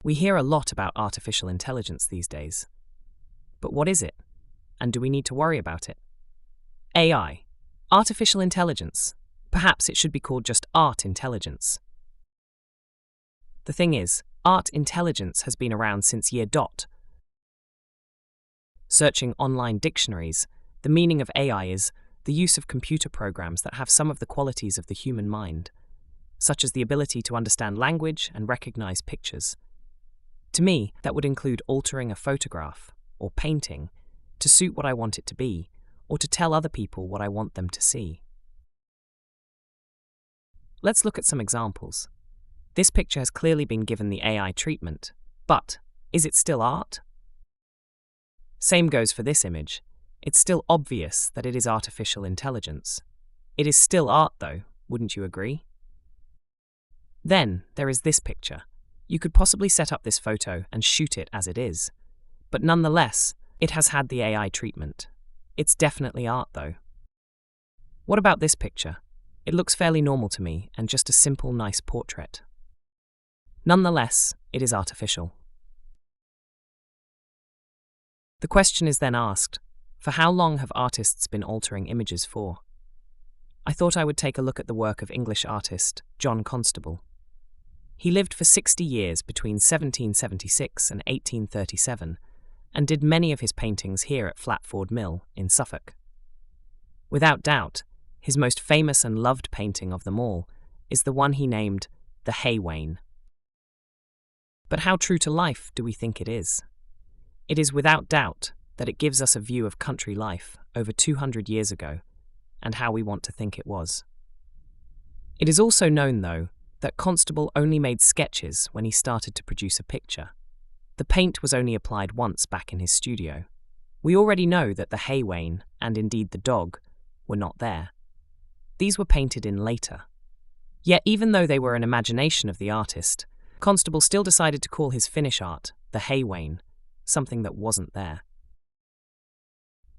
We hear a lot about artificial intelligence these days. But what is it? And do we need to worry about it? AI. Artificial intelligence. Perhaps it should be called just art intelligence. The thing is, art intelligence has been around since year dot. Searching online dictionaries, the meaning of AI is the use of computer programs that have some of the qualities of the human mind, such as the ability to understand language and recognize pictures. To me, that would include altering a photograph or painting to suit what I want it to be, or to tell other people what I want them to see. Let's look at some examples. This picture has clearly been given the AI treatment, but is it still art? Same goes for this image. It's still obvious that it is artificial intelligence. It is still art though, wouldn't you agree? Then there is this picture. You could possibly set up this photo and shoot it as it is, but nonetheless, it has had the AI treatment. It's definitely art though. What about this picture? It looks fairly normal to me and just a simple, nice portrait. Nonetheless, it is artificial. The question is then asked, for how long have artists been altering images for? I thought I would take a look at the work of English artist John Constable. He lived for 60 years between 1776 and 1837 and did many of his paintings here at Flatford Mill in Suffolk. Without doubt, his most famous and loved painting of them all is the one he named The Hay Wain. But how true to life do we think it is? It is without doubt that it gives us a view of country life over 200 years ago and how we want to think it was. It is also known, though, that Constable only made sketches when he started to produce a picture. The paint was only applied once back in his studio. We already know that the hay wain, and indeed the dog, were not there. These were painted in later. Yet even though they were an imagination of the artist, Constable still decided to call his finish art the hay wain, something that wasn't there.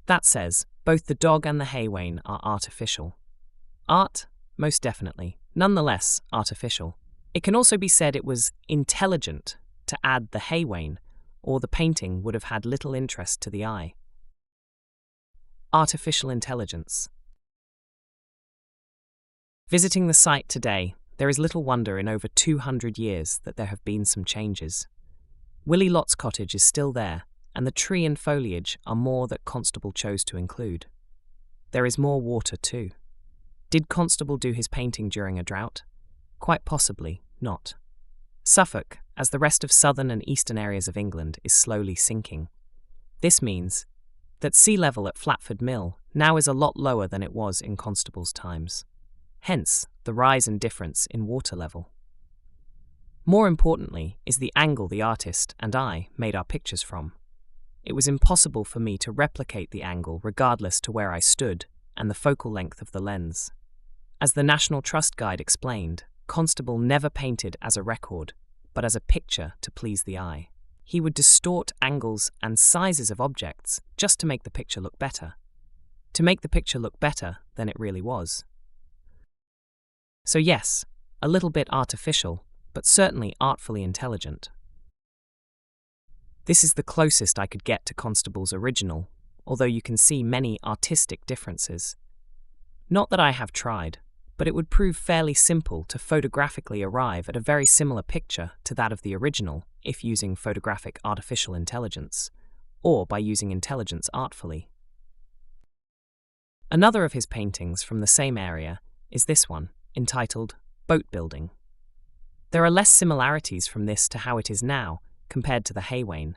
That says, both the dog and the hay wain are artificial. Art? Most definitely. Nonetheless, artificial. It can also be said it was intelligent to add the hay wain, or the painting would have had little interest to the eye. Artificial intelligence. Visiting the site today, there is little wonder in over 200 years that there have been some changes. Willie Lott's cottage is still there, and the tree and foliage are more that Constable chose to include. There is more water too. Did Constable do his painting during a drought? Quite possibly not. Suffolk, as the rest of southern and eastern areas of England, is slowly sinking. This means that sea level at Flatford Mill now is a lot lower than it was in Constable's times. Hence, the rise and difference in water level. More importantly is the angle the artist and I made our pictures from. It was impossible for me to replicate the angle regardless to where I stood and the focal length of the lens. As the National Trust Guide explained, Constable never painted as a record, but as a picture to please the eye. He would distort angles and sizes of objects just to make the picture look better. To make the picture look better than it really was. So yes, a little bit artificial, but certainly artfully intelligent. This is the closest I could get to Constable's original, although you can see many artistic differences. Not that I have tried, but it would prove fairly simple to photographically arrive at a very similar picture to that of the original if using photographic artificial intelligence, or by using intelligence artfully. Another of his paintings from the same area is this one, entitled Boat Building. There are less similarities from this to how it is now compared to the hay wain.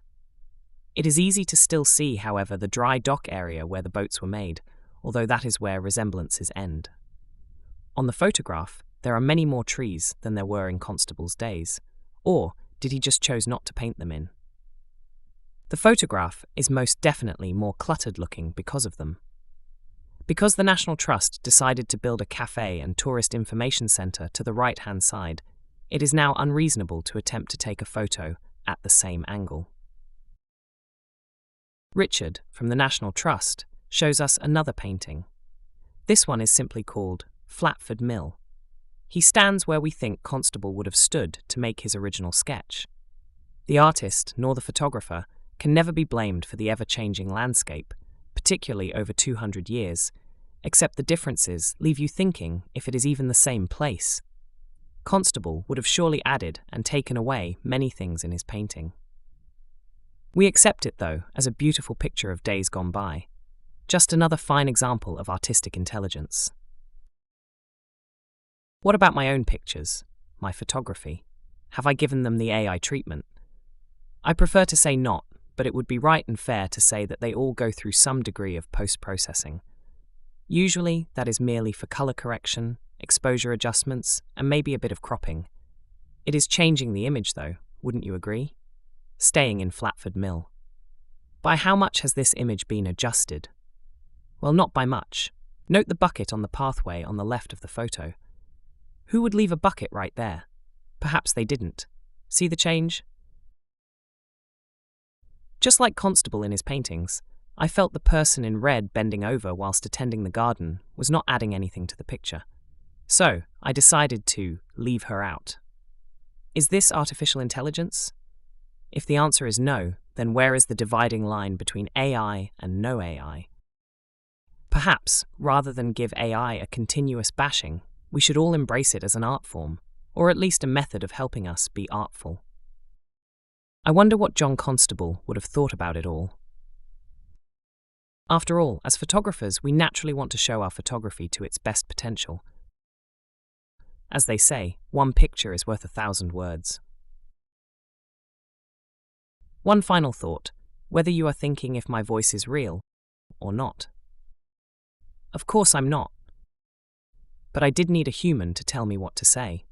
It is easy to still see, however, the dry dock area where the boats were made, although that is where resemblances end. On the photograph, there are many more trees than there were in Constable's days, or did he just choose not to paint them in? The photograph is most definitely more cluttered looking because of them. Because the National Trust decided to build a cafe and tourist information centre to the right-hand side, it is now unreasonable to attempt to take a photo at the same angle. Richard, from the National Trust, shows us another painting. This one is simply called Flatford Mill. He stands where we think Constable would have stood to make his original sketch. The artist nor the photographer can never be blamed for the ever-changing landscape, particularly over 200 years, except the differences leave you thinking if it is even the same place. Constable would have surely added and taken away many things in his painting. We accept it, though, as a beautiful picture of days gone by. Just another fine example of artistic intelligence. What about my own pictures, my photography? Have I given them the AI treatment? I prefer to say not, but it would be right and fair to say that they all go through some degree of post-processing. Usually, that is merely for color correction, exposure adjustments, and maybe a bit of cropping. It is changing the image, though, wouldn't you agree? Staying in Flatford Mill. By how much has this image been adjusted? Well, not by much. Note the bucket on the pathway on the left of the photo. Who would leave a bucket right there? Perhaps they didn't. See the change? Just like Constable in his paintings, I felt the person in red bending over whilst attending the garden was not adding anything to the picture. So, I decided to leave her out. Is this artificial intelligence? If the answer is no, then where is the dividing line between AI and no AI? Perhaps, rather than give AI a continuous bashing, we should all embrace it as an art form, or at least a method of helping us be artful. I wonder what John Constable would have thought about it all. After all, as photographers, we naturally want to show our photography to its best potential. As they say, one picture is worth 1,000 words. One final thought, whether you are thinking if my voice is real or not. Of course I'm not. But I did need a human to tell me what to say.